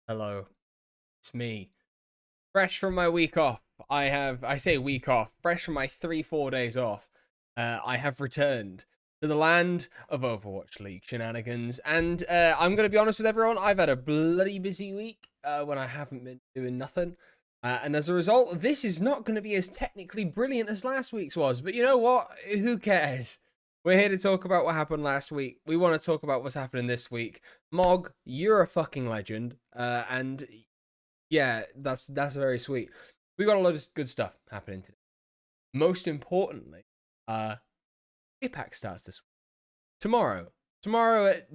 Hello, it's me. Fresh from my week off. I say week off, fresh from my 3-4 days off. I have returned to the land of Overwatch League shenanigans. And I'm going to be honest with everyone, I've had a bloody busy week when I haven't been doing nothing. And as a result, this is not going to be as technically brilliant as last week's was. But you know what? Who cares? We're here to talk about what happened last week. We want to talk about what's happening this week. Mog, you're a fucking legend. And yeah, that's very sweet. We got a lot of good stuff happening today. Most importantly, APAC starts this week. Tomorrow. Tomorrow at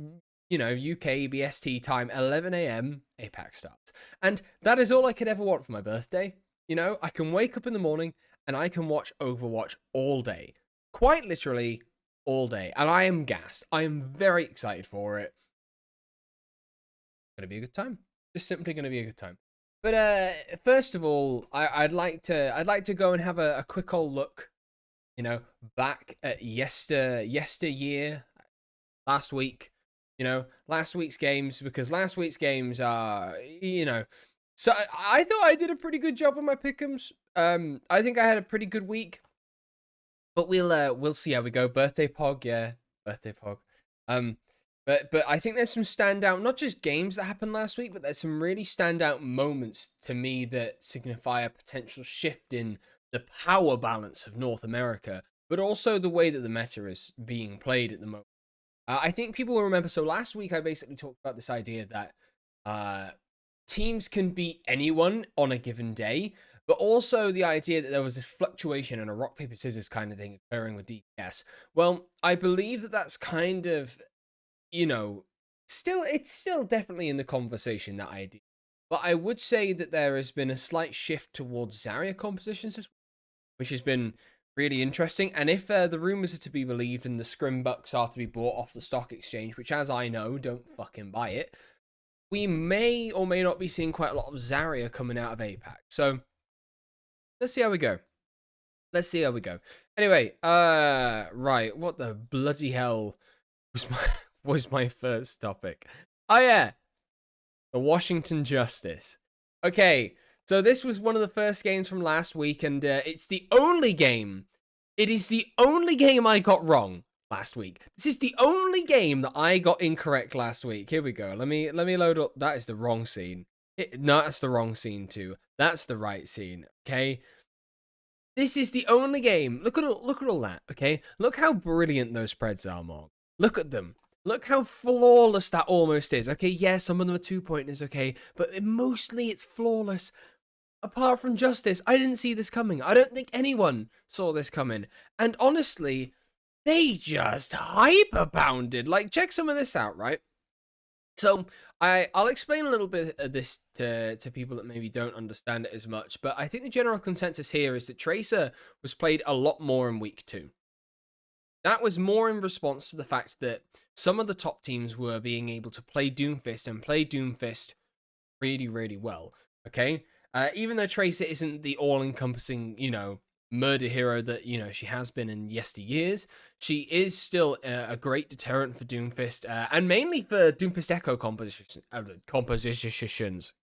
UK BST time, 11 a.m. APAC starts. And that is all I could ever want for my birthday. I can wake up in the morning and I can watch Overwatch all day. Quite literally all day. And I am gassed. I am very excited for it. Gonna be a good time. Just simply gonna be a good time. But first of all, I'd like to go and have a quick old look, back at yesteryear, last week, last week's games, because last week's games are, so I thought I did a pretty good job on my pick'ems. I think I had a pretty good week, but we'll see how we go. Birthday Pog, yeah, birthday Pog. But I think there's some standout, not just games that happened last week, but there's some really standout moments to me that signify a potential shift in the power balance of North America, but also the way that the meta is being played at the moment. I think people will remember, so last week I basically talked about this idea that teams can beat anyone on a given day, but also the idea that there was this fluctuation and a rock, paper, scissors kind of thing occurring with DPS. Well, I believe that that's kind of, it's still definitely in the conversation, that idea. But I would say that there has been a slight shift towards Zarya compositions, which has been really interesting. And if the rumors are to be believed and the Scrim Bucks are to be bought off the stock exchange, which, as I know, don't fucking buy it, we may or may not be seeing quite a lot of Zarya coming out of APAC. So let's see how we go. Anyway, right, what the bloody hell was my first topic? Oh yeah, the Washington Justice. Okay, so this was one of the first games from last week, and it's the only game. It is the only game I got wrong last week. This is the only game that I got incorrect last week. Here we go. Let me load up. That is the wrong scene. No, that's the wrong scene too. That's the right scene. Okay. This is the only game. Look at all that. Okay. Look how brilliant those spreads are, Mog. Look at them. Look how flawless that almost is. Okay, yeah, some of them are 2-pointers, okay, but mostly it's flawless. Apart from Justice, I didn't see this coming. I don't think anyone saw this coming. And honestly, they just hyper-bounded. Like, check some of this out, right? So, I'll explain a little bit of this to people that maybe don't understand it as much, but I think the general consensus here is that Tracer was played a lot more in week 2. That was more in response to the fact that some of the top teams were being able to play Doomfist and play Doomfist really, really well. Okay? Even though Tracer isn't the all-encompassing, murder hero that, she has been in yesteryears, she is still a great deterrent for Doomfist, and mainly for Doomfist Echo compositions.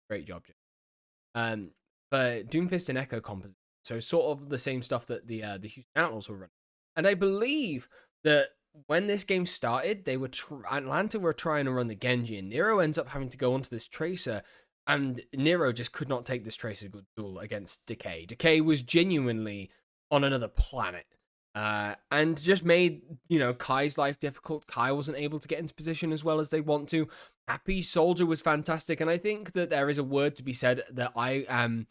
Great job, Jim. For Doomfist and Echo compositions. So sort of the same stuff that the Houston Outlaws were running. And I believe that when this game started, Atlanta were trying to run the Genji, and Nero ends up having to go onto this Tracer, and Nero just could not take this Tracer good duel against Decay. Decay was genuinely on another planet, and just made, Kai's life difficult. Kai wasn't able to get into position as well as they want to. Happy Soldier was fantastic, and I think that there is a word to be said that I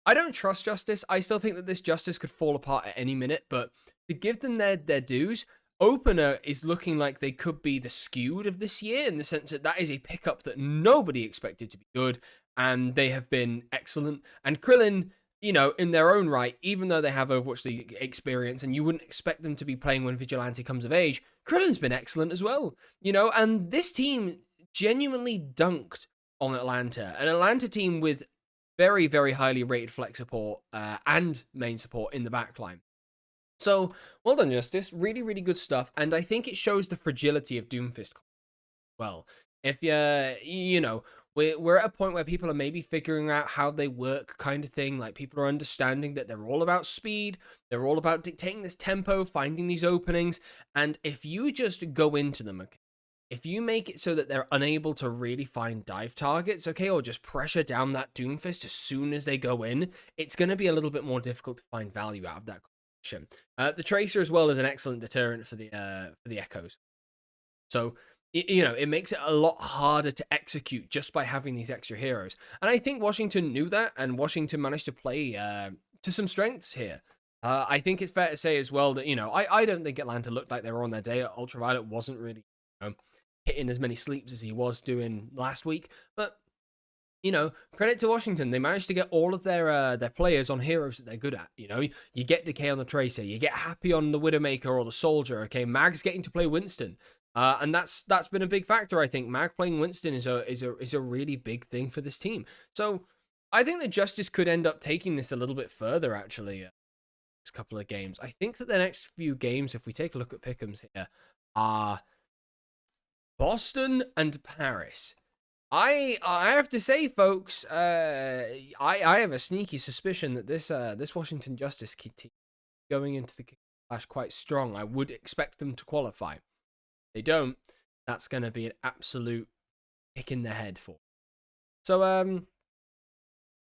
don't trust Justice. I still think that this Justice could fall apart at any minute, but to give them their dues, Opener is looking like they could be the skewed of this year, in the sense that that is a pickup that nobody expected to be good, and they have been excellent. And Krillin, in their own right, even though they have Overwatch League experience, and you wouldn't expect them to be playing when Vigilante comes of age, Krillin's been excellent as well. And this team genuinely dunked on Atlanta. An Atlanta team with very, very highly rated flex support and main support in the backline. So, well done, Justice. Really, really good stuff. And I think it shows the fragility of Doomfist. Well, if we're at a point where people are maybe figuring out how they work, kind of thing. Like, people are understanding that they're all about speed, they're all about dictating this tempo, finding these openings, and if you just go into them, okay, if you make it so that they're unable to really find dive targets, okay, or just pressure down that Doomfist as soon as they go in, it's going to be a little bit more difficult to find value out of that competition. The Tracer as well is an excellent deterrent for the Echoes. So, it makes it a lot harder to execute just by having these extra heroes. And I think Washington knew that, and Washington managed to play to some strengths here. I think it's fair to say as well that, I don't think Atlanta looked like they were on their day. Ultraviolet wasn't really hitting as many sleeps as he was doing last week. But, credit to Washington. They managed to get all of their players on heroes that they're good at. You get Decay on the Tracer. You get Happy on the Widowmaker or the Soldier. Okay, Mag's getting to play Winston. And that's been a big factor, I think. Mag playing Winston is a really big thing for this team. So I think that Justice could end up taking this a little bit further, actually, this couple of games. I think that the next few games, if we take a look at pick'ems here, are Boston and Paris. I have to say, folks, I have a sneaky suspicion that this Washington Justice team going into the Clash quite strong. I would expect them to qualify. They don't, that's going to be an absolute kick in the head for. So,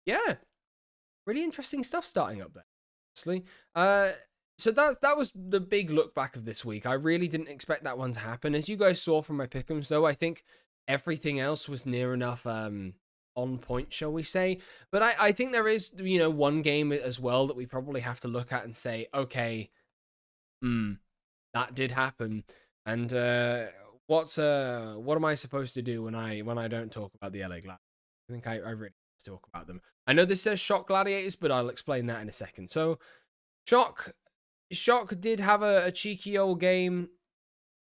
yeah, really interesting stuff starting up there, honestly. So that was the big look back of this week. I really didn't expect that one to happen. As you guys saw from my pick'ems, though, I think everything else was near enough on point, shall we say. But I think there is, one game as well that we probably have to look at and say, okay, that did happen. And what am I supposed to do when I don't talk about the LA Gladiators? I think I really need to talk about them. I know this says Shock Gladiators, but I'll explain that in a second. So, Shock did have a cheeky old game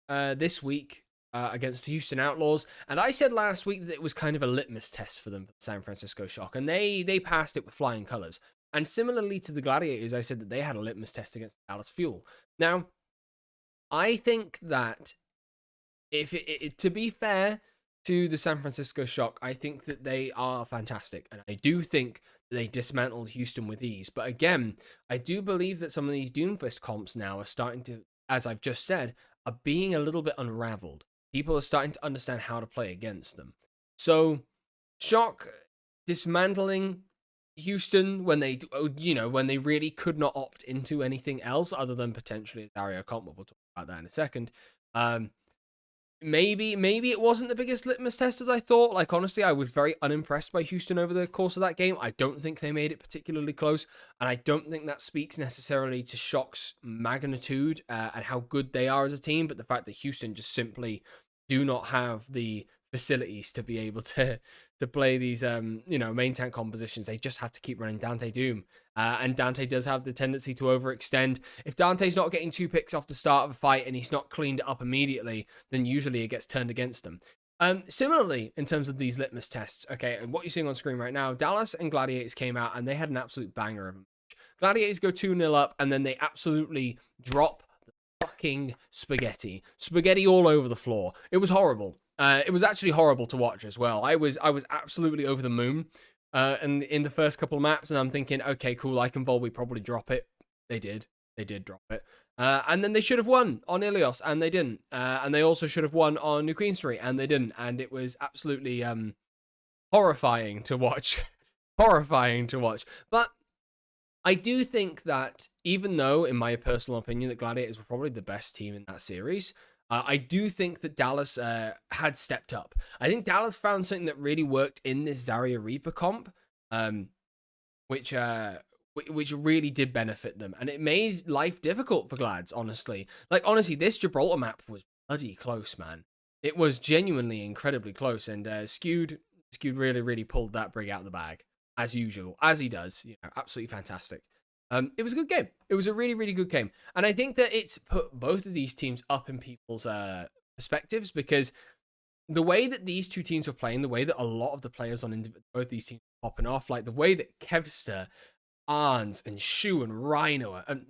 this week against the Houston Outlaws, and I said last week that it was kind of a litmus test for them, for the San Francisco Shock, and they passed it with flying colors. And similarly to the Gladiators, I said that they had a litmus test against Dallas Fuel. Now, I think that to be fair to the San Francisco Shock, I think that they are fantastic, and I do think that they dismantled Houston with ease. But again, I do believe that some of these Doomfist comps now are starting to, as I've just said, are being a little bit unraveled. People are starting to understand how to play against them. So, Shock dismantling Houston when they, when they really could not opt into anything else other than potentially a Dario comp. We'll talk about that in a second. Maybe it wasn't the biggest litmus test as I thought. Like, honestly, I was very unimpressed by Houston over the course of that game. I don't think they made it particularly close, and I don't think that speaks necessarily to Shock's magnitude and how good they are as a team, but the fact that Houston just simply do not have the facilities to be able to play these main tank compositions. They just have to keep running Dante Doom, and Dante does have the tendency to overextend. If Dante's not getting 2 picks off the start of a fight and he's not cleaned it up immediately, then usually it gets turned against them. Similarly, in terms of these litmus tests, okay, and what you're seeing on screen right now, Dallas and Gladiators came out and they had an absolute banger of a match. Gladiators go 2-0 up, and then they absolutely drop the fucking spaghetti all over the floor. It was horrible. It was actually horrible to watch as well. I was absolutely over the moon in the first couple of maps, and I'm thinking, okay, cool, Eichenwald, we probably drop it. They did drop it. And then they should have won on Ilios, and they didn't. And they also should have won on New Queen Street, and they didn't. And it was absolutely horrifying to watch. Horrifying to watch. But I do think that, even though, in my personal opinion, that Gladiators were probably the best team in that series, I do think that Dallas had stepped up. I think Dallas found something that really worked in this Zarya Reaper comp, which really did benefit them. And it made life difficult for Glads, honestly. Like, honestly, this Gibraltar map was bloody close, man. It was genuinely incredibly close. And Skewed really, really pulled that brig out of the bag, as usual, as he does. Absolutely fantastic. It was a good game. It was a really, really good game. And I think that it's put both of these teams up in people's perspectives, because the way that these two teams were playing, the way that a lot of the players on both these teams were popping off, like the way that Kevster, Arns, and Shu and Rhino, and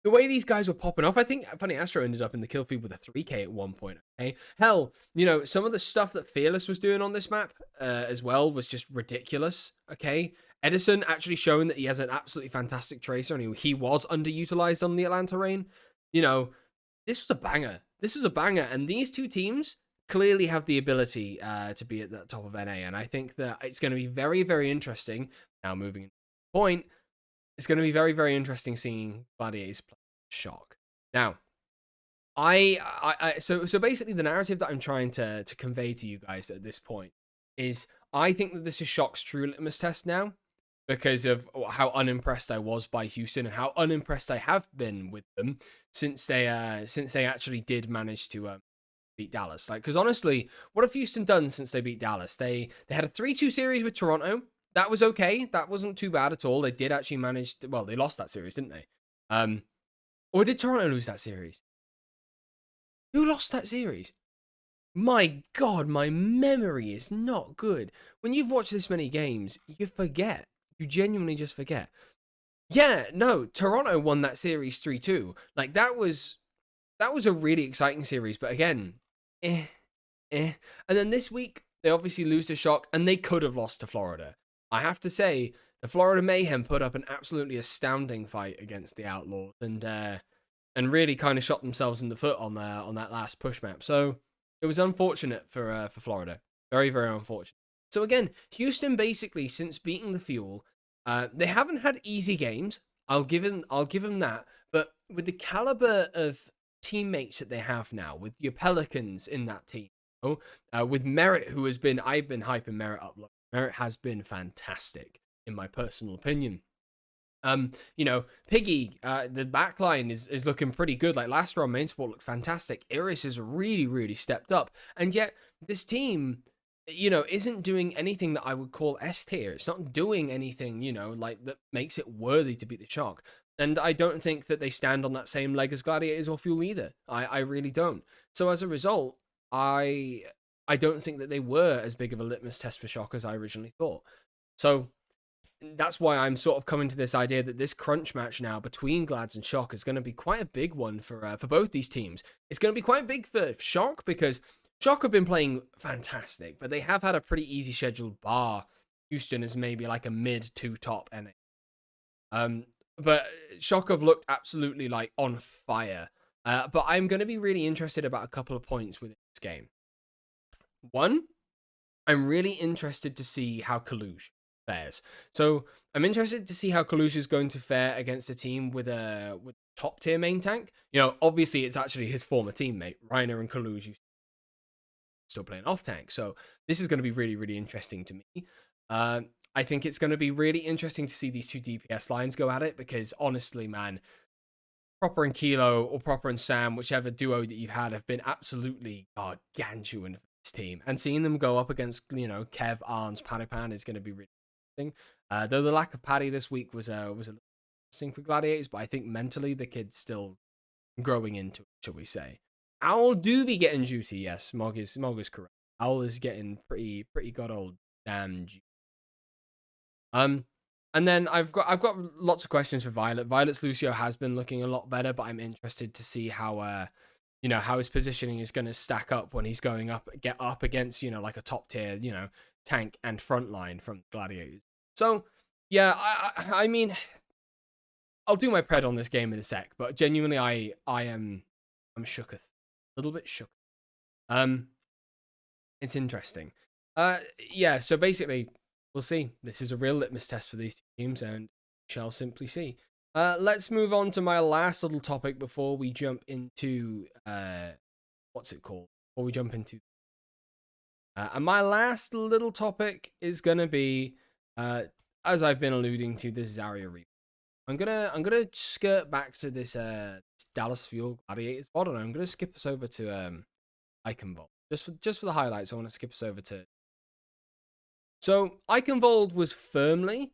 the way these guys were popping off, I think Funny Astro ended up in the kill feed with a 3K at one point. Okay, hell, you know, some of the stuff that Fearless was doing on this map as well was just ridiculous. Okay, Edison actually showing that he has an absolutely fantastic tracer, and he was underutilized on the Atlanta Rain. You know, this was a banger. This was a banger, and these two teams clearly have the ability to be at the top of NA, and I think that it's going to be very, very interesting. Now, moving to the point, it's going to be very, very interesting seeing Gladiators play Shock. Now, so basically the narrative that I'm trying to convey to you guys at this point is I think that this is Shock's true litmus test now, because of how unimpressed I was by Houston and how unimpressed I have been with them since they actually did manage to beat Dallas. Like, because honestly, what have Houston done since they beat Dallas? They had a 3-2 series with Toronto. That was okay. That wasn't too bad at all. They did actually manage to, well, they lost that series, didn't they? Or did Toronto lose that series? Who lost that series? My God, my memory is not good. When you've watched this many games, you forget. You genuinely just forget. Yeah, no, Toronto won that series 3-2. Like, that was a really exciting series, but again, And then this week, they obviously lose to Shock, and they could have lost to Florida. I have to say, the Florida Mayhem put up an absolutely astounding fight against the Outlaws, and really kind of shot themselves in the foot on that last push map. So it was unfortunate for Florida, very, very unfortunate. So again, Houston basically, since beating the Fuel, they haven't had easy games. I'll give them that. But with the caliber of teammates that they have now, with your Pelicans in that team, with Merit, who has been, I've been hyping Merit up. Merit has been fantastic, in my personal opinion. You know, Piggy, the backline is looking pretty good. Like, last round main support looks fantastic. Iris has really, really stepped up. And yet, this team, you know, isn't doing anything that I would call S tier. It's not doing anything, you know, like that makes it worthy to beat the Shock. And I don't think that they stand on that same leg as Gladiators or Fuel either. I really don't. So as a result, I don't think that they were as big of a litmus test for Shock as I originally thought. So that's why I'm sort of coming to this idea that this crunch match now between Glads and Shock is going to be quite a big one for both these teams. It's going to be quite big for Shock because Shock have been playing fantastic, but they have had a pretty easy schedule, bar Houston is maybe like a mid to top NA. But Shock have looked absolutely like on fire. But I'm going to be really interested about a couple of points with this game. One, I'm really interested to see how Kalush fares. So I'm interested to see how Kalush is going to fare against a team with top tier main tank. You know, obviously it's actually his former teammate, Reiner and Kalush, still playing off tank. So this is going to be really, really interesting to me. I think it's going to be really interesting to see these two DPS lines go at it because honestly, man, Proper and Kilo or Proper and Sam, whichever duo that you've had, have been absolutely gargantuan for this team. And seeing them go up against, you know, Kev, Arns, Panipan is going to be really interesting. Though the lack of Paddy this week was a little interesting for Gladiators, but I think mentally the kid's still growing into it, shall we say. Owl do be getting juicy, yes. Mog is correct. Owl is getting pretty god old damn juicy. And then I've got lots of questions for Violet. Violet's Lucio has been looking a lot better, but I'm interested to see how you know, how his positioning is going to stack up when he's going get up against, you know, like a top tier, you know, tank and frontline from Gladiators. So yeah, I mean, I'll do my pred on this game in a sec, but genuinely I'm shooketh, a little bit shook. It's interesting. Yeah. So basically, we'll see. This is a real litmus test for these two teams, and shall simply see. Let's move on to my last little topic before we jump into what's it called? Before we jump into, and my last little topic is gonna be, as I've been alluding to, this Zarya replay. I'm gonna skirt back to this Dallas Fuel Gladiators VOD, and I'm gonna skip us over to Iconvolt. Just for the highlights, I want to skip us over to. So Iconvolt was firmly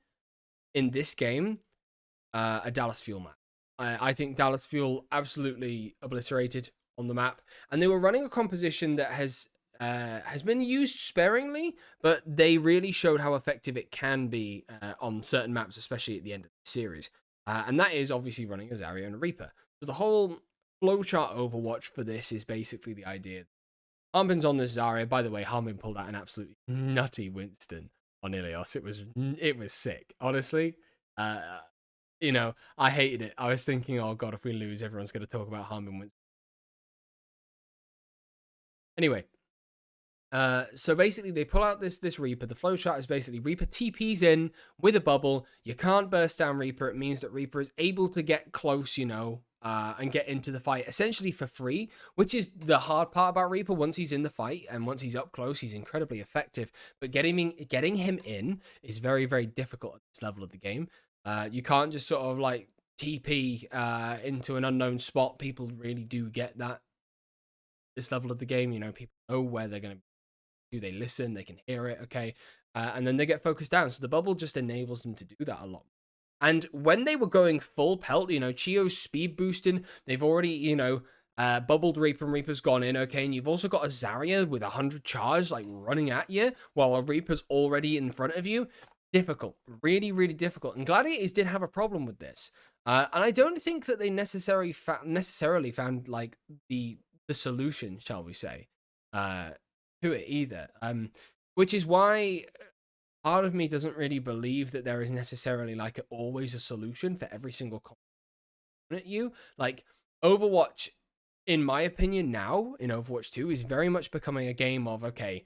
in this game a Dallas Fuel map. I think Dallas Fuel absolutely obliterated on the map, and they were running a composition that has been used sparingly, but they really showed how effective it can be on certain maps, especially at the end of the series. And that is obviously running a Zarya and a Reaper. So the whole flowchart Overwatch for this is basically the idea. Harbin's on this Zarya. By the way, Harbin pulled out an absolutely nutty Winston on Ilios. It was sick, honestly. You know, I hated it. I was thinking, oh god, if we lose, everyone's going to talk about Harbin Winston. Anyway, so basically they pull out this Reaper. The flowchart is basically Reaper TP's in with a bubble. You can't burst down Reaper. It means that Reaper is able to get close, you know, and get into the fight essentially for free, which is the hard part about Reaper. Once he's in the fight and once he's up close, he's incredibly effective. But getting him in is very, very difficult at this level of the game. You can't just sort of like TP into an unknown spot. People really do get that. This level of the game, you know, people know where they're going to do. They listen, they can hear it, okay, and then they get focused down. So the bubble just enables them to do that a lot. And when they were going full pelt, you know, Chio's speed boosting, they've already, you know, bubbled Reaper and Reaper's gone in, okay, and you've also got a Zarya with 100 charge, like, running at you, while a Reaper's already in front of you. Difficult. Really, really difficult. And Gladiators did have a problem with this. And I don't think that they necessarily found, like, the solution, shall we say, to it either. Which is why part of me doesn't really believe that there is necessarily like always a solution for every single component at you. Like Overwatch, in my opinion, now in Overwatch 2 is very much becoming a game of, okay,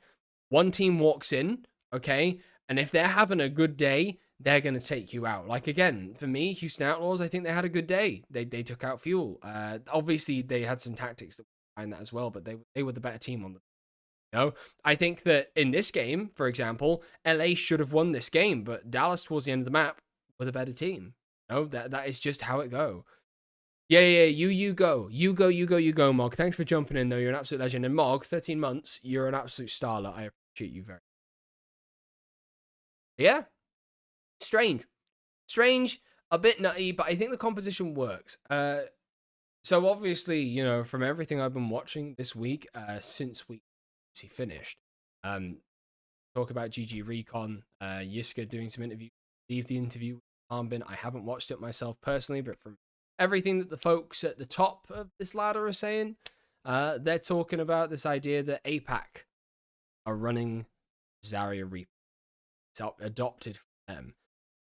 one team walks in, okay, and if they're having a good day, they're going to take you out. Like, again, for me, Houston Outlaws, I think they had a good day. They took out Fuel. Obviously, they had some tactics that were behind that as well, but they were the better team on the. You know, I think that in this game, for example, LA should have won this game, but Dallas towards the end of the map were the better team. You know, that is just how it go. Yeah, you go, Mog. Thanks for jumping in, though. You're an absolute legend. And Mog, 13 months, you're an absolute starlet. I appreciate you very much. Yeah. Strange, a bit nutty, but I think the composition works. So obviously, you know, from everything I've been watching this week, since we finished, talk about GG Recon, Yiska doing some interview, leave the interview with Harbin. I haven't watched it myself personally, but from everything that the folks at the top of this ladder are saying, they're talking about this idea that APAC are running Zarya Reaper. It's adopted from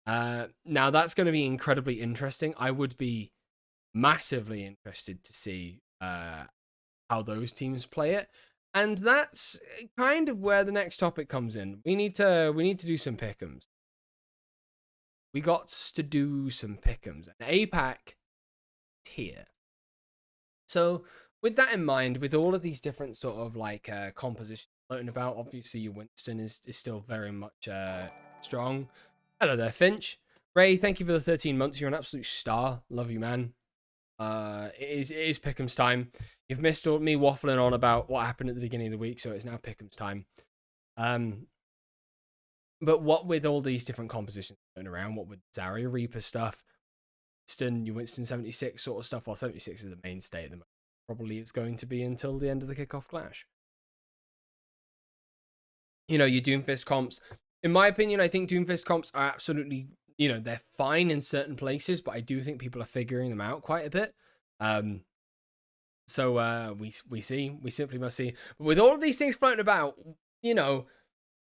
them. Now that's going to be incredibly interesting. I would be massively interested to see how those teams play it, and that's kind of where the next topic comes in. We need to do some pick'ems. We got to do some pick'ems, and APAC here. So with that in mind, with all of these different sort of like compositions floating about, obviously your Winston is still very much strong. Hello there, Finch. Ray, thank you for the 13 months. You're an absolute star. Love you, man. It is Pick'em's time. You've missed me waffling on about what happened at the beginning of the week, so it's now Pick'em's time. But what with all these different compositions going around, what with Zarya Reaper stuff, Winston 76 sort of stuff, while 76 is a mainstay at the moment. Probably it's going to be until the end of the kickoff clash. You know, your Doomfist comps. In my opinion, I think Doomfist comps are absolutely, you know, they're fine in certain places, but I do think people are figuring them out quite a bit. So we simply must see. But with all of these things floating about, you know,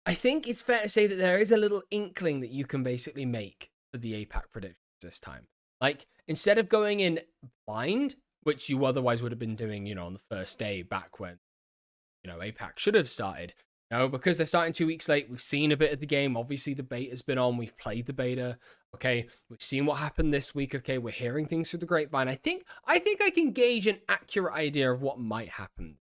I think it's fair to say that there is a little inkling that you can basically make for the APAC predictions this time. Like, instead of going in blind, which you otherwise would have been doing, you know, on the first day back when, you know, APAC should have started. No, because they're starting 2 weeks late. We've seen a bit of the game. Obviously, the beta's been on. We've played the beta. Okay, we've seen what happened this week. Okay, we're hearing things through the grapevine. I think I can gauge an accurate idea of what might happen.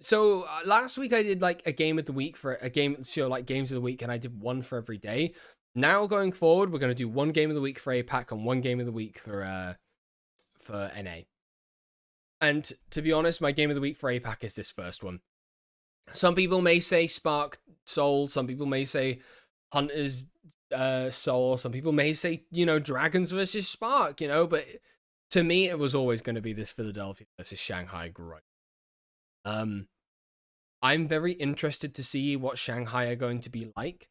So last week I did like a game of the week for a game show, like games of the week, and I did one for every day. Now going forward, we're going to do one game of the week for APAC and one game of the week for NA. And to be honest, my game of the week for APAC is this first one. Some people may say Spark Soul. Some people may say Hunter's Soul. Some people may say, you know, Dragons versus Spark, you know. But to me, it was always going to be this Philadelphia versus Shanghai grind. I'm very interested to see what Shanghai are going to be like.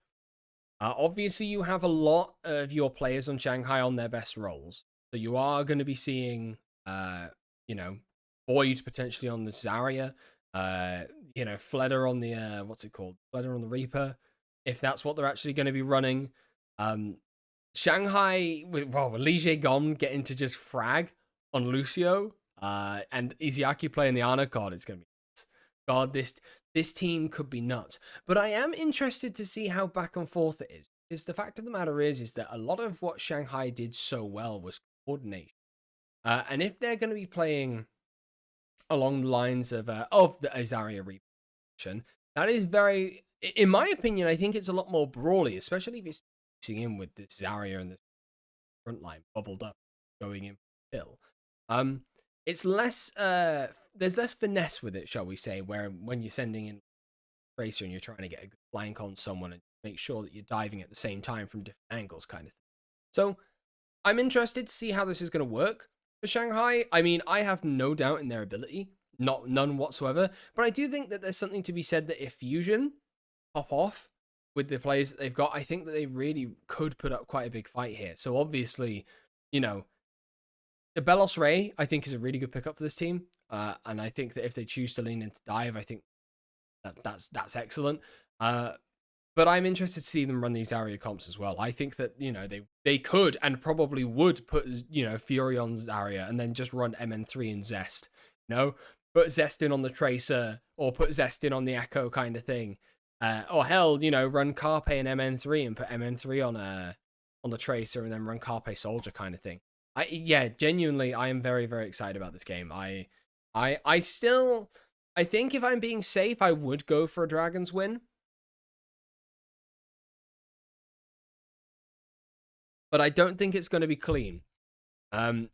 Obviously, you have a lot of your players on Shanghai on their best roles, so you are going to be seeing, you know, Boyd potentially on the Zarya, uh, Fleder on the what's it called, Fleder on the Reaper, if that's what they're actually going to be running. Um, Shanghai with Li Jae getting to just frag on Lucio, and Izayaki playing the Ana. God, it's going to be nuts. God, this team could be nuts. But I am interested to see how back and forth it is. Because the fact of the matter is that a lot of what Shanghai did so well was coordination. And if they're going to be playing along the lines of the Azaria reposition, that is very, in my opinion, I think it's a lot more brawly, especially if it's using in with this Zarya and the front line bubbled up going in Bill. It's less there's less finesse with it, shall we say, where when you're sending in Tracer and you're trying to get a good flank on someone and make sure that you're diving at the same time from different angles kind of thing. So I'm interested to see how this is going to work for Shanghai. I mean, I have no doubt in their ability, none whatsoever, but I do think that there's something to be said that if Fusion pop off with the players that they've got, I think that they really could put up quite a big fight here. So obviously, the Belos Ray, I think, is a really good pickup for this team. And I think that if they choose to lean into dive, I think that's excellent. But I'm interested to see them run these Zarya comps as well. I think that, they could and probably would put, Fury on Zarya and then just run MN3 and Zest. Put Zest in on the Tracer or put Zest in on the Echo kind of thing. Or hell, run Carpe and MN3 and put MN3 on the Tracer and then run Carpe Soldier kind of thing. Genuinely, I am very, very excited about this game. I think if I'm being safe, I would go for a Dragons win. But I don't think it's going to be clean. I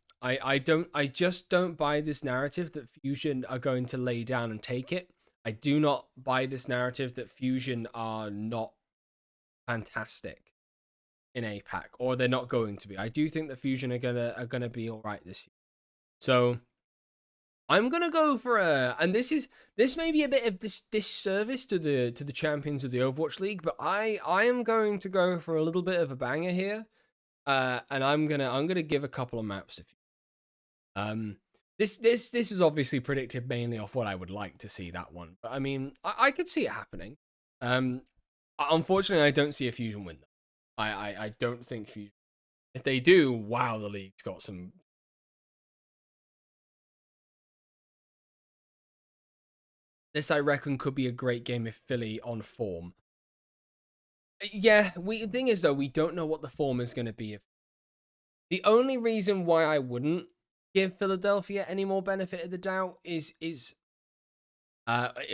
just don't buy this narrative that Fusion are going to lay down and take it. I do not buy this narrative that Fusion are not fantastic in APAC, or they're not going to be. I do think that Fusion are gonna be all right this year. So I'm gonna go for and this may be a bit of disservice to the champions of the Overwatch League, but I am going to go for a little bit of a banger here, and I'm gonna give a couple of maps to Fusion. This is obviously predicted mainly off what I would like to see that one, but I mean I could see it happening. Unfortunately, I don't see a Fusion win though. I don't think Fusion. If they do, wow, the league's got some. This, I reckon, could be a great game if Philly on form. Yeah, the thing is, though, we don't know what the form is going to be. The only reason why I wouldn't give Philadelphia any more benefit of the doubt is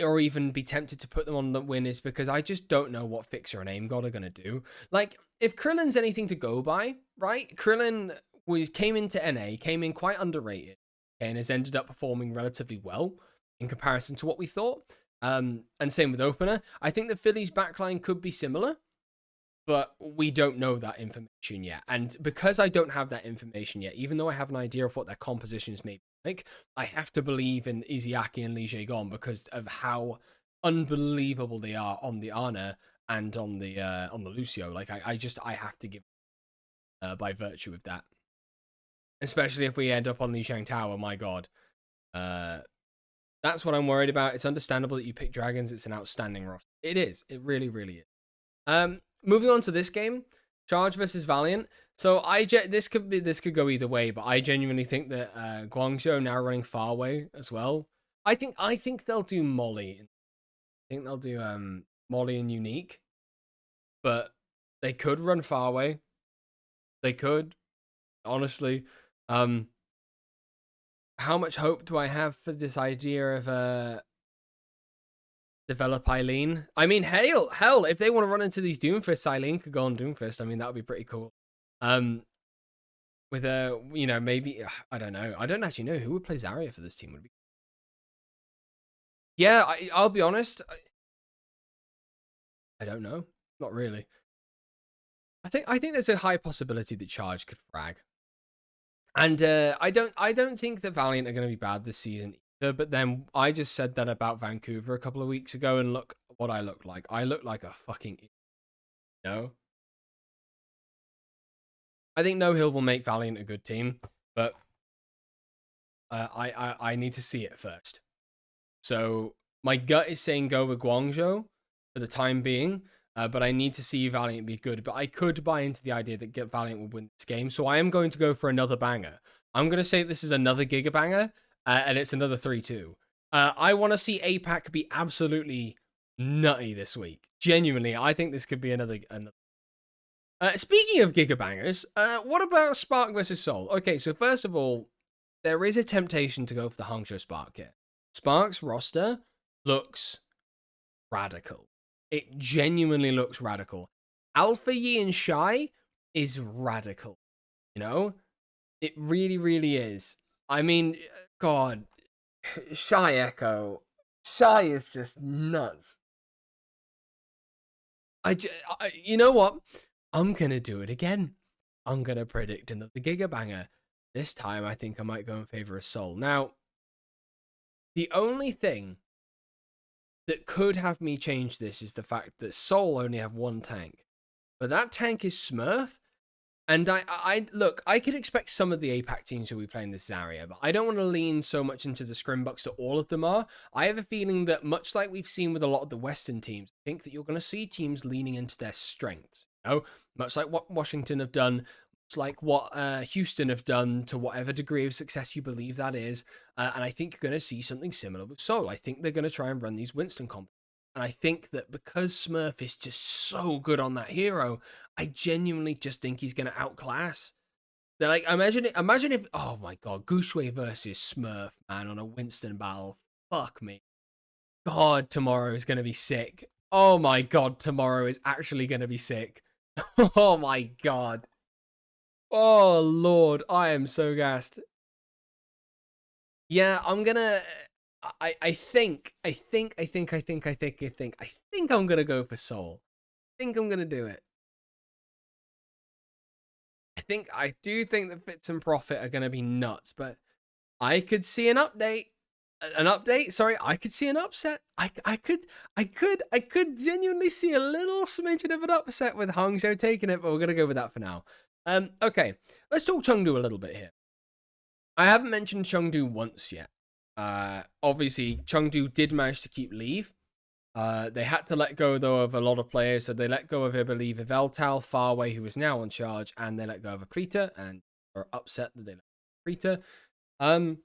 or even be tempted to put them on the win is because I just don't know what Fixer and Aim God are going to do. Like, if Krillin's anything to go by, right? Krillin came into NA, came in quite underrated, and has ended up performing relatively well in comparison to what we thought. And same with Opener. I think the Phillies backline could be similar, but we don't know that information yet. And because I don't have that information yet, even though I have an idea of what their compositions may be like, I have to believe in Izayaki and Li Jae because of how unbelievable they are on the Ana and on the Lucio. Like I have to give by virtue of that. Especially if we end up on Li Shang Tower, my god. That's what I'm worried about. It's understandable that you pick Dragons. It's an outstanding roster. It is. It really, really is. Moving on to this game, Charge versus Valiant. So this could go either way, but I genuinely think that Guangzhou now running Farway as well. I think they'll do Molly. I think they'll do Molly and Unique, but they could run Farway. They could, honestly. How much hope do I have for this idea of develop Eileen? I mean, hell, if they want to run into these Doomfists, Eileen could go on Doomfist. I mean, that would be pretty cool. With maybe I don't know. I don't actually know who would play Zarya for this team. Would be. Yeah, I'll be honest. I don't know. Not really. I think there's a high possibility that Charge could frag. And I don't think that Valiant are going to be bad this season either. But then I just said that about Vancouver a couple of weeks ago, and look what I look like. I look like a fucking, I think No Hill will make Valiant a good team, but I need to see it first. So my gut is saying go with Guangzhou for the time being, but I need to see Valiant be good. But I could buy into the idea that Valiant will win this game, so I am going to go for another banger. I'm going to say this is another Giga banger, and it's another 3-2. I want to see APAC be absolutely nutty this week. Genuinely, I think this could be another. Speaking of Giga bangers, what about Spark versus Soul? Okay, so first of all, there is a temptation to go for the Hangzhou Spark here. Spark's roster looks radical. It genuinely looks radical. Alpha Yi and Shy is radical. You know? It really, really is. I mean, God, Shy Echo. Shy is just nuts. You know what? I'm going to do it again. I'm going to predict another Giga banger. This time, I think I might go in favor of Soul. Now, the only thing that could have me change this is the fact that Soul only have one tank. But that tank is Smurf. And I look, I could expect some of the APAC teams will be playing this Zarya, but I don't want to lean so much into the Scrimbucks that all of them are. I have a feeling that much like we've seen with a lot of the Western teams, I think that you're going to see teams leaning into their strengths. You know, much like what Washington have done, like what Houston have done, to whatever degree of success you believe that is. And I think you're going to see something similar with Soul. I think they're going to try and run these Winston competitions. And I think that because Smurf is just so good on that hero, I genuinely just think he's going to outclass. They're like, imagine if, oh my God, Gushue versus Smurf, man, on a Winston battle. Fuck me. God, tomorrow is going to be sick. Oh my God, tomorrow is actually going to be sick. Oh my God. Oh Lord, I am so gassed. Yeah, I'm gonna. I think I'm gonna go for Soul. I think I'm gonna do it. I do think that Fitz and Profit are gonna be nuts, but I could see an update. An update? Sorry, I could see an upset. I could genuinely see a little smidgen of an upset with Hangzhou taking it, but we're gonna go with that for now. Okay, let's talk Chengdu a little bit here. I haven't mentioned Chengdu once yet. Obviously, Chengdu did manage to keep Leave. They had to let go, though, of a lot of players. So they let go of, I believe, Eveltal, Farway, who is now on charge, and they let go of Aprita, and are upset that they let go of Aprita.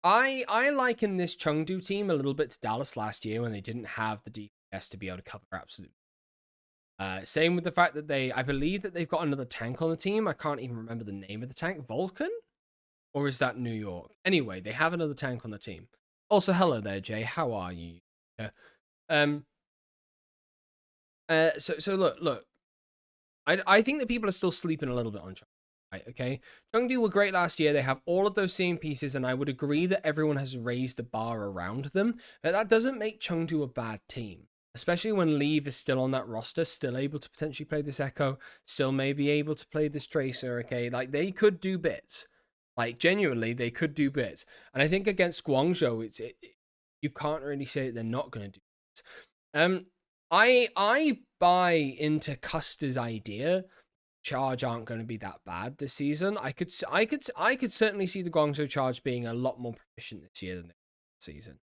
I liken this Chengdu team a little bit to Dallas last year when they didn't have the DPS to be able to cover absolutely. Same with the fact that I believe that they've got another tank on the team. I can't even remember the name of the tank. Vulcan? Or is that New York? Anyway, they have another tank on the team. Also, hello there, Jay. How are you? Yeah. So look. I think that people are still sleeping a little bit on Chengdu. Right, okay. Chengdu were great last year. They have all of those same pieces, and I would agree that everyone has raised the bar around them. But that doesn't make Chengdu a bad team. Especially when Leave is still on that roster, still able to potentially play this Echo, still may be able to play this Tracer, okay? Like, they could do bits. Like, genuinely, they could do bits. And I think against Guangzhou, you can't really say that they're not going to do bits. I buy into Custer's idea. Charge aren't going to be that bad this season. I could certainly see the Guangzhou Charge being a lot more proficient this year than this season.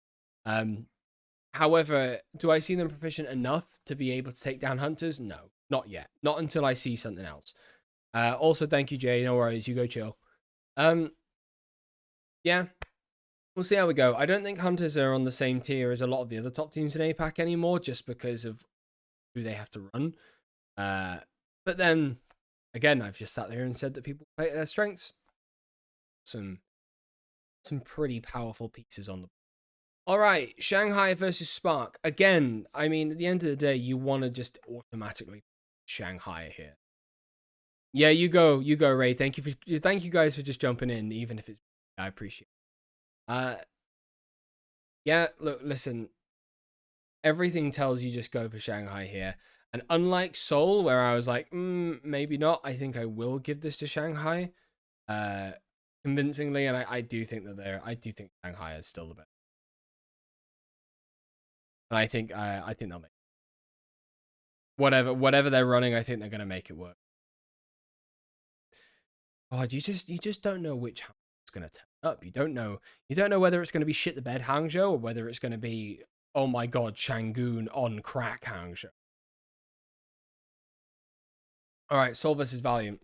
However, do I see them proficient enough to be able to take down Hunters? No, not yet. Not until I see something else. Also, thank you, Jay. No worries. You go chill. Yeah, we'll see how we go. I don't think Hunters are on the same tier as a lot of the other top teams in APAC anymore, just because of who they have to run. But then, again, I've just sat there and said that people play at their strengths. Some pretty powerful pieces on the. All right, Shanghai versus Spark. Again, I mean, at the end of the day, you want to just automatically Shanghai here. Yeah, you go, Ray. Thank you guys for just jumping in, even if it's. I appreciate it. Yeah, look, listen. Everything tells you just go for Shanghai here. And unlike Seoul, where I was like, maybe not, I think I will give this to Shanghai. Convincingly, and I do think that I do think Shanghai is still the best. And I think they'll make whatever they're running, I think they're gonna make it work. God, you just don't know which Hangzhou is going to turn up. You don't know whether it's going to be shit the bed Hangzhou or whether it's going to be, oh my god, Changun on crack Hangzhou. All right, Seoul versus Valiant.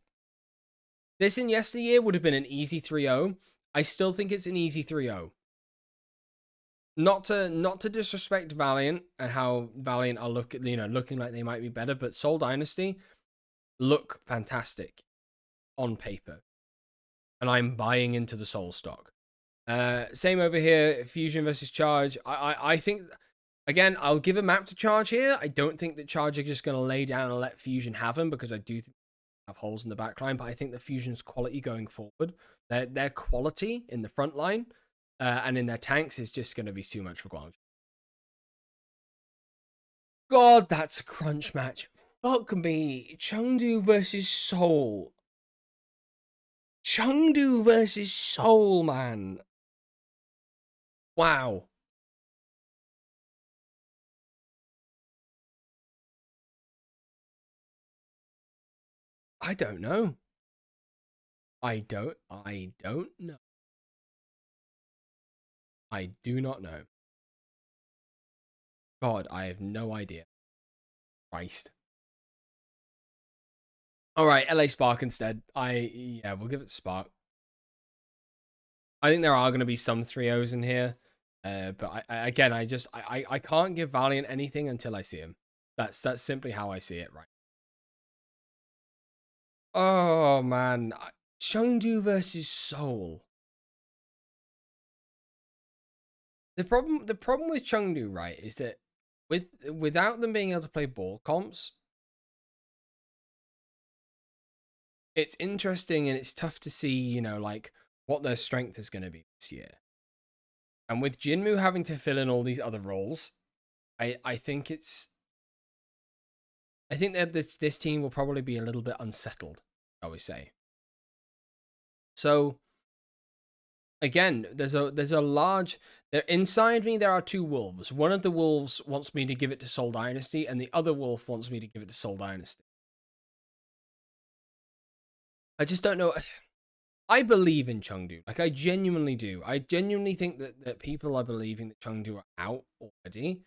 This in yesteryear would have been an easy 3-0. I still think it's an easy 3-0. Not to disrespect Valiant and how Valiant are looking like they might be better, but Seoul Dynasty look fantastic on paper, and I'm buying into the Seoul stock. Same over here, Fusion versus Charge. I think, again, I'll give a map to Charge here. I don't think that Charge are just going to lay down and let Fusion have them, because I do think they have holes in the back line, but I think the Fusion's quality going forward, their quality in the front line and in their tanks is just going to be too much for Guangzhou. God, that's a crunch match. Fuck me. Chengdu versus Seoul. Chengdu versus Seoul, man. Wow. I don't know. I don't know. I do not know. God, I have no idea. Christ. All right, LA Spark instead. Yeah, we'll give it Spark. I think there are going to be some 3-0s in here. But I can't give Valiant anything until I see him. That's simply how I see it, right? Oh man, Chengdu versus Seoul. The problem with Chengdu, right, is that without them being able to play ball comps, it's interesting and it's tough to see, like what their strength is going to be this year. And with Jinmu having to fill in all these other roles, I think that this team will probably be a little bit unsettled, shall we say. So again, there's a large there inside me. There are two wolves. One of the wolves wants me to give it to Seoul Dynasty, and the other wolf wants me to give it to Seoul Dynasty. I just don't know. I believe in Chengdu. Like, I genuinely do. I genuinely think that people are believing that Chengdu are out already,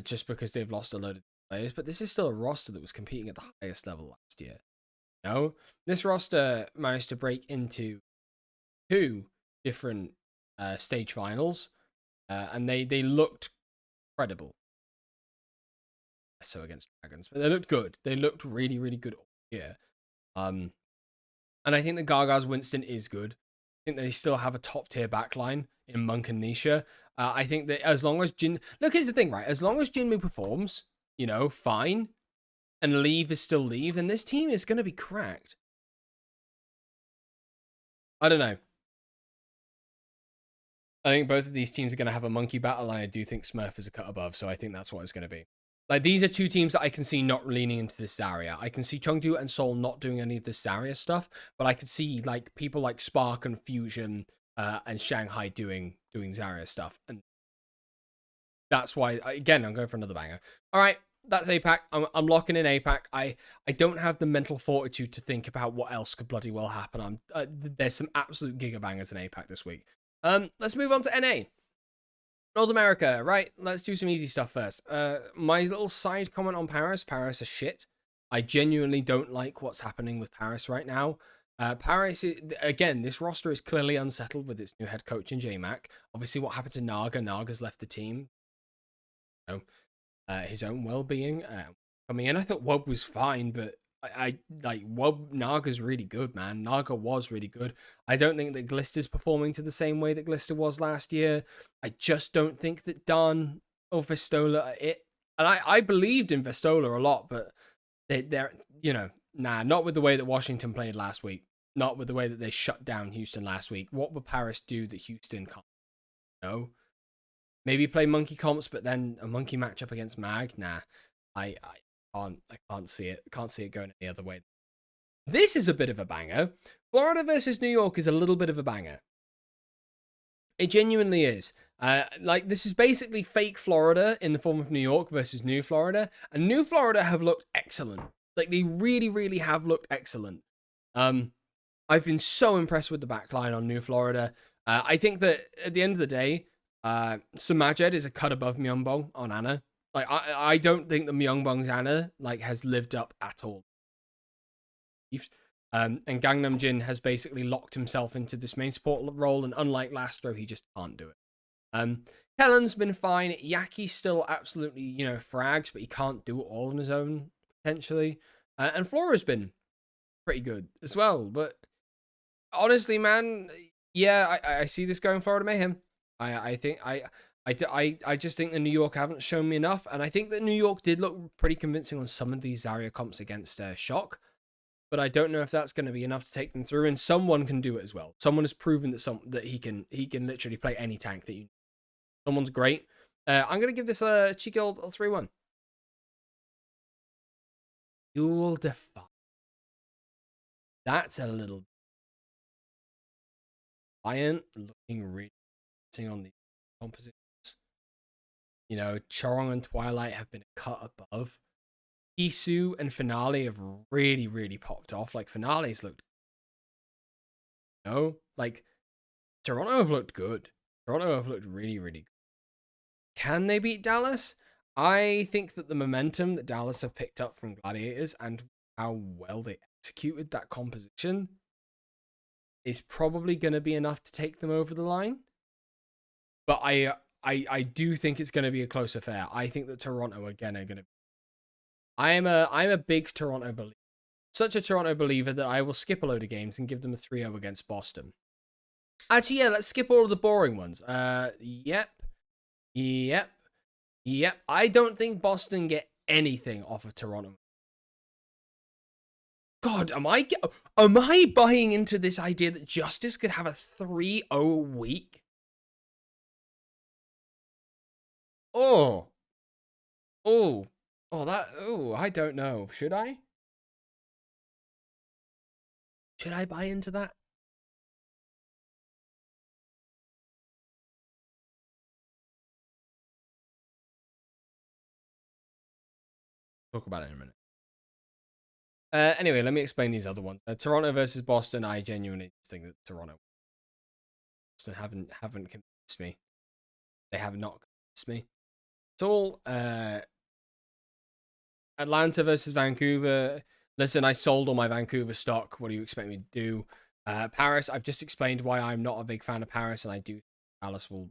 just because they've lost a load of players. But this is still a roster that was competing at the highest level last year. This roster managed to break into 2 different stage finals, and they looked credible. So against Dragons, but they looked good. They looked really, really good all year. And I think that Gaga's Winston is good. I think they still have a top tier backline in Monk and Nisha. I think that as long as look, here's the thing, right? As long as Jinmu performs, fine, and Leave is still Leave, then this team is going to be cracked. I don't know. I think both of these teams are going to have a monkey battle, and I do think Smurf is a cut above, so I think that's what it's going to be. Like, these are 2 teams that I can see not leaning into this Zarya. I can see Chengdu and Seoul not doing any of this Zarya stuff, but I could see like people like Spark and Fusion and Shanghai doing Zarya stuff, and that's why, again, I'm going for another banger. All right, that's APAC. I'm locking in APAC. I don't have the mental fortitude to think about what else could bloody well happen. There's some absolute giga bangers in APAC this week. Let's move on to NA. North America, right? Let's do some easy stuff first. My little side comment on Paris. Paris is shit. I genuinely don't like what's happening with Paris right now. Paris, again, this roster is clearly unsettled with its new head coach in J-Mac. Obviously, what happened to Naga? Naga's left the team. His own well-being. Coming in, I thought Wob was fine, but I like Naga's really good, man. Naga was really good. I don't think that Glister's performing to the same way that Glister was last year. I just don't think that Dan or Vestola are it. And I believed in Vestola a lot, but they're not with the way that Washington played last week. Not with the way that they shut down Houston last week. What would Paris do that Houston can't? Maybe play monkey comps, but then a monkey matchup against Mag? Nah. I can't see it. Can't see it going any other way. This is a bit of a banger. Florida versus New York is a little bit of a banger. It genuinely is. This is basically fake Florida in the form of New York versus New Florida. And New Florida have looked excellent. Like, they really, really have looked excellent. I've been so impressed with the backline on New Florida. I think that at the end of the day, Samajed is a cut above Myeongbong on Anna. Like I don't think the Myeongbong's Anna like has lived up at all. And Gangnam Jin has basically locked himself into this main support role, and unlike Lastro, he just can't do it. Kellen's been fine. Yaki's still absolutely, frags, but he can't do it all on his own, potentially. And Flora's been pretty good as well. But honestly, man, yeah, I see this going Florida Mayhem. I think I just think that New York haven't shown me enough, and I think that New York did look pretty convincing on some of these Zarya comps against Shock. But I don't know if that's going to be enough to take them through. And someone can do it as well. Someone has proven that he can literally play any tank that you. Someone's great. I'm going to give this a cheeky old 3-1. Dual Defy. That's a little Iron looking really on the compositions. Chorong and Twilight have been a cut above. Isu and Finale have really, really popped off. Like, Finale's looked, like, Toronto have looked good. Toronto have looked really, really good. Can they beat Dallas? I think that the momentum that Dallas have picked up from Gladiators and how well they executed that composition is probably going to be enough to take them over the line. But I do think it's going to be a close affair. I think that Toronto, again, are going to... I'm a big Toronto believer. Such a Toronto believer that I will skip a load of games and give them a 3-0 against Boston. Actually, yeah, let's skip all of the boring ones. Yep. I don't think Boston get anything off of Toronto. God, am I buying into this idea that Justice could have a 3-0 week? I don't know. Should I? Should I buy into that? Talk about it in a minute. Anyway, let me explain these other ones. Toronto versus Boston. I genuinely think that Boston haven't convinced me. They have not convinced me at all. Atlanta versus Vancouver. Listen, I sold all my Vancouver stock. What do you expect me to do? Paris. I've just explained why I'm not a big fan of Paris, and I do think Dallas will.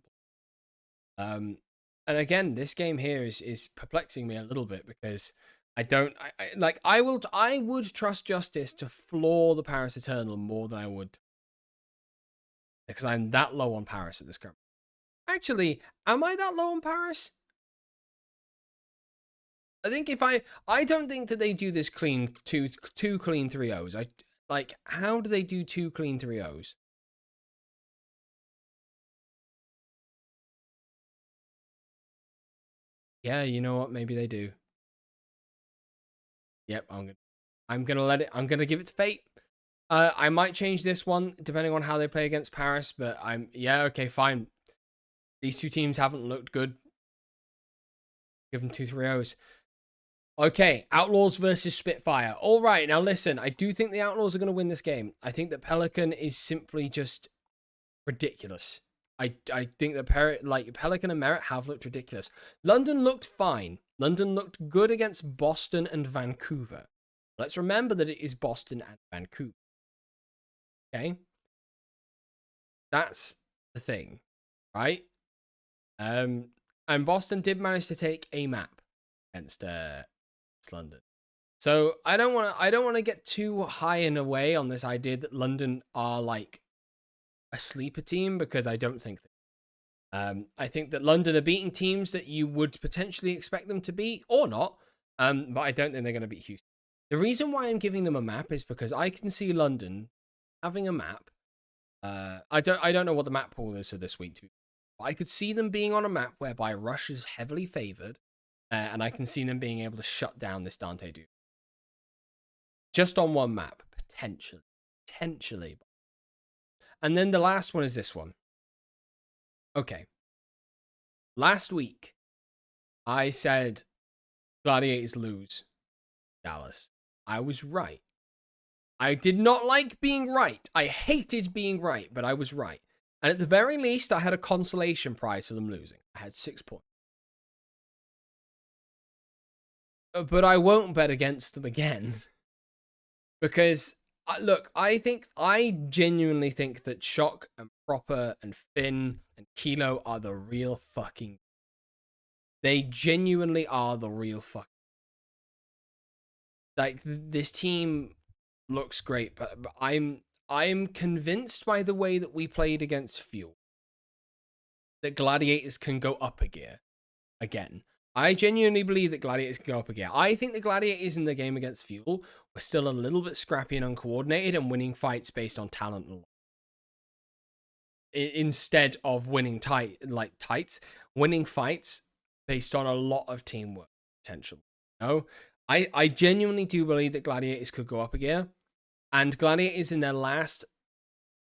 And again, this game here is perplexing me a little bit because I would trust Justice to floor the Paris Eternal more than I would, because I'm that low on Paris at this current. Actually, am I that low on Paris? I think I don't think that they do this clean two clean 3-0s. How do they do 2 clean 3-0s? Yeah, you know what? Maybe they do. Yep, I'm gonna give it to fate. I might change this one depending on how they play against Paris, but okay, fine. These two teams haven't looked good. Give them 2 3-0s. Okay, Outlaws versus Spitfire. All right, now listen, I do think the Outlaws are going to win this game. I think that Pelican is simply just ridiculous. I think that Pelican and Merit have looked ridiculous. London looked fine. London looked good against Boston and Vancouver. Let's remember that it is Boston and Vancouver. Okay? That's the thing, right? And Boston did manage to take a map against London. So I don't want to get too high in a way on this idea that London are like a sleeper team, because I don't think that. I think that London are beating teams that you would potentially expect them to beat or not. But I don't think they're going to beat Houston. The reason why I'm giving them a map is because I can see London having a map. I don't know what the map pool is for this week, but I could see them being on a map whereby Rush is heavily favored, and I can see them being able to shut down this Dante dude. Just on one map, potentially. And then the last one is this one. Okay. Last week, I said Gladiators lose Dallas. I was right. I did not like being right. I hated being right, but I was right. And at the very least, I had a consolation prize for them losing. I had 6 points. But I won't bet against them again. Because, look, I genuinely think that Shock and Proper and Finn and Kilo are the real fucking... They genuinely are the real fucking... Like, this team looks great, but I'm convinced by the way that we played against Fuel that Gladiators can go up a gear again. I genuinely believe that Gladiators can go up a gear. I think the Gladiators in the game against Fuel were still a little bit scrappy and uncoordinated and winning fights based on talent and instead of winning winning fights based on a lot of teamwork potential. No, I genuinely do believe that Gladiators could go up a gear. And Gladiators in their last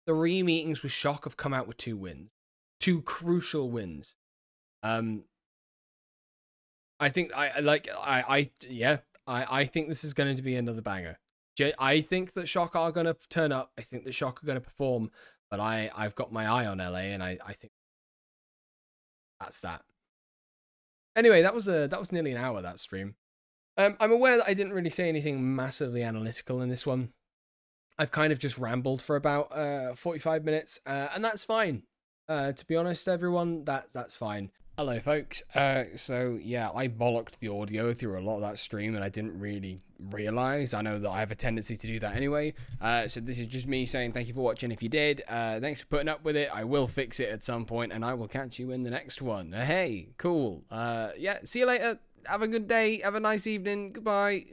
3 meetings with Shock have come out with 2 wins. 2 crucial wins. I think I think this is going to be another banger. I think that Shock are going to turn up. I think that Shock are going to perform. But I've got my eye on LA, and I think that's that. Anyway, that was nearly an hour, that stream. I'm aware that I didn't really say anything massively analytical in this one. I've kind of just rambled for about 45 minutes, and that's fine. To be honest, everyone, that's fine. Hello, folks. So yeah, I bollocked the audio through a lot of that stream, and I didn't really realize. I know that I have a tendency to do that anyway. So this is just me saying thank you for watching. If you did, thanks for putting up with it. I will fix it at some point, and I will catch you in the next one. Hey, cool. Yeah, see you later. Have a good day. Have a nice evening. Goodbye.